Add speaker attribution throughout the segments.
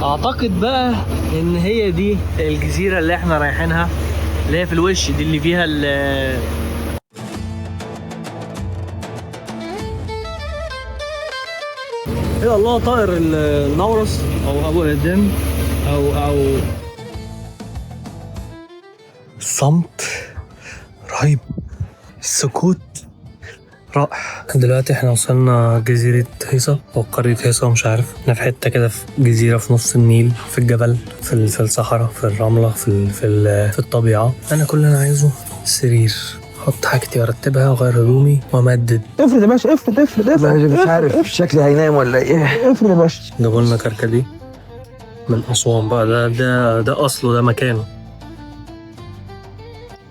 Speaker 1: اعتقد بقى ان هي دي الجزيرة اللي احنا رايحينها، اللي هي في الوش دي اللي فيها ايه الله، طائر النورس او ابو الهدام او الصمت رهيب، السكوت رائع. دلوقتي احنا وصلنا جزيرة هيصة او قرية هيصة، مش عارف، احنا في حتة كده في جزيرة في نص النيل، في الجبل، في الصحراء، في الرملة، في الطبيعة. انا كل اللي انا عايزه سرير، احط حاجتي وارتبها واغير هدومي وامدد.
Speaker 2: افرد يا باشا، افرد مش عارف شكلي هينام ولا ايه. افرد يا باشا.
Speaker 1: جابوا لنا كركديه من اسوان بقى، ده اصله، ده مكانه.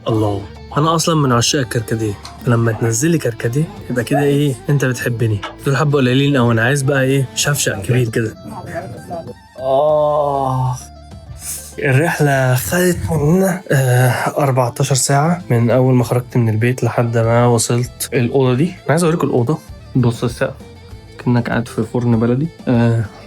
Speaker 1: الله، انا اصلا من عشاق الكركديه، لما تنزلي كركديه يبقى كده ايه، انت بتحبني. دول حبه قليلين، او انا عايز بقى ايه، شفشق كبير كده. الرحله خدت مننا 14 ساعه من اول ما خرجت من البيت لحد ما وصلت الاوضه دي. انا عايز اوريكم الاوضه، بص السقف كأنك قاعد في فرن بلدي.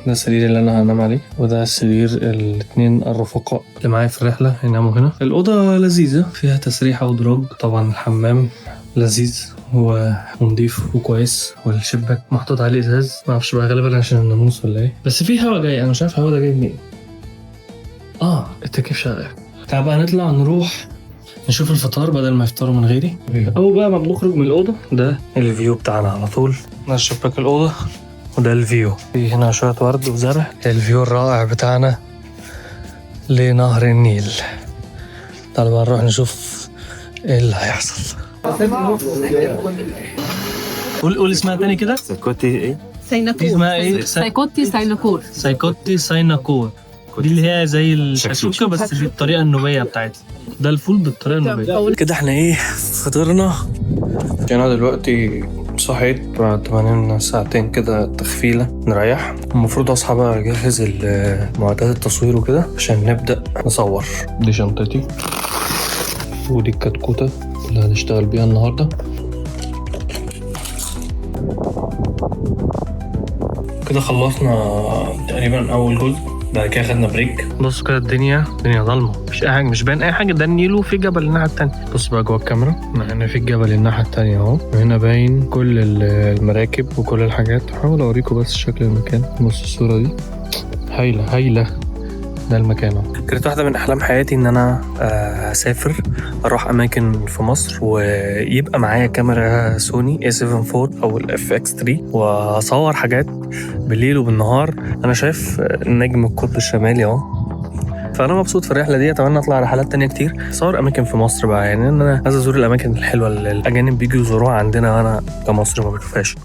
Speaker 1: ده السرير اللي انا هنام عليه، وده السرير الاتنين الرفقاء اللي معايا في الرحله هيناموا هنا. الاوضه لذيذه، فيها تسريحه ودروج، طبعا الحمام لذيذ ونضيف وكويس، والشباك محطوط عليه ازاز، ما اعرفش بقى، غالبا عشان الناموس ولا ايه، بس في هوا جاي، انا مش عارف الهوا ده جاي منين. التكييف شغال. تعال بقى نطلع نروح نشوف الفطار بدل ما يفطروا من غيري. اول بقى ما بنخرج من الاوضه، ده الفيو بتاعنا على طول، ده شباك الاوضه وده الفيو. في هنا شويه ورد وزرع، الفيو الرائع بتاعنا لنهر النيل. تعالوا بقى نروح نشوف ايه اللي هيحصل. قول اسمها تاني كده.
Speaker 3: سايكوتي ايه؟
Speaker 4: سايناكور.
Speaker 1: اسمها ايه؟
Speaker 4: سايكوتي سايناكور.
Speaker 1: سايكوتي سايناكور، دي اللي هي زي الشكشوكه بس بالطريقه النوبيه بتاعتها. ده الفول بالطريقه النوبيه. كده احنا ايه، فطرنا. انا دلوقتي صحيت بعد ما نمنا ساعتين كده تخفيله نريح. المفروض اصحى بقى اجهز معدات التصوير وكده عشان نبدا نصور. دي شنطتي، ودي الكتكوته اللي هنشتغل بيها النهارده. كده خلصنا تقريبا اول جزء، بعد كده خدنا بريك. بصوا كده الدنيا ضلمه، مش اي حاجه، مش باين اي حاجه. ده النيل وفي جبل الناحيه التانيه. بص بقى جوه الكاميرا، هنا في الجبل الناحيه التانيه اهو، وهنا باين كل المراكب وكل الحاجات. هحاول اوريكم بس شكل المكان. بص الصوره دي هايله. ده المكان اهو. كانت واحده من احلام حياتي ان انا اسافر، اروح اماكن في مصر، ويبقى معايا كاميرا سوني A7 IV او FX3، واصور حاجات بالليل وبالنهار. انا شايف نجم القطب الشمالي اهو. فانا مبسوط في الرحله دي، اتمنى اطلع رحلات تانية كتير، اصور اماكن في مصر بقى. يعني انا عايز ازور الاماكن الحلوه اللي الاجانب بيجوا يزوروها عندنا، وانا كمصري ما بشوفهاش.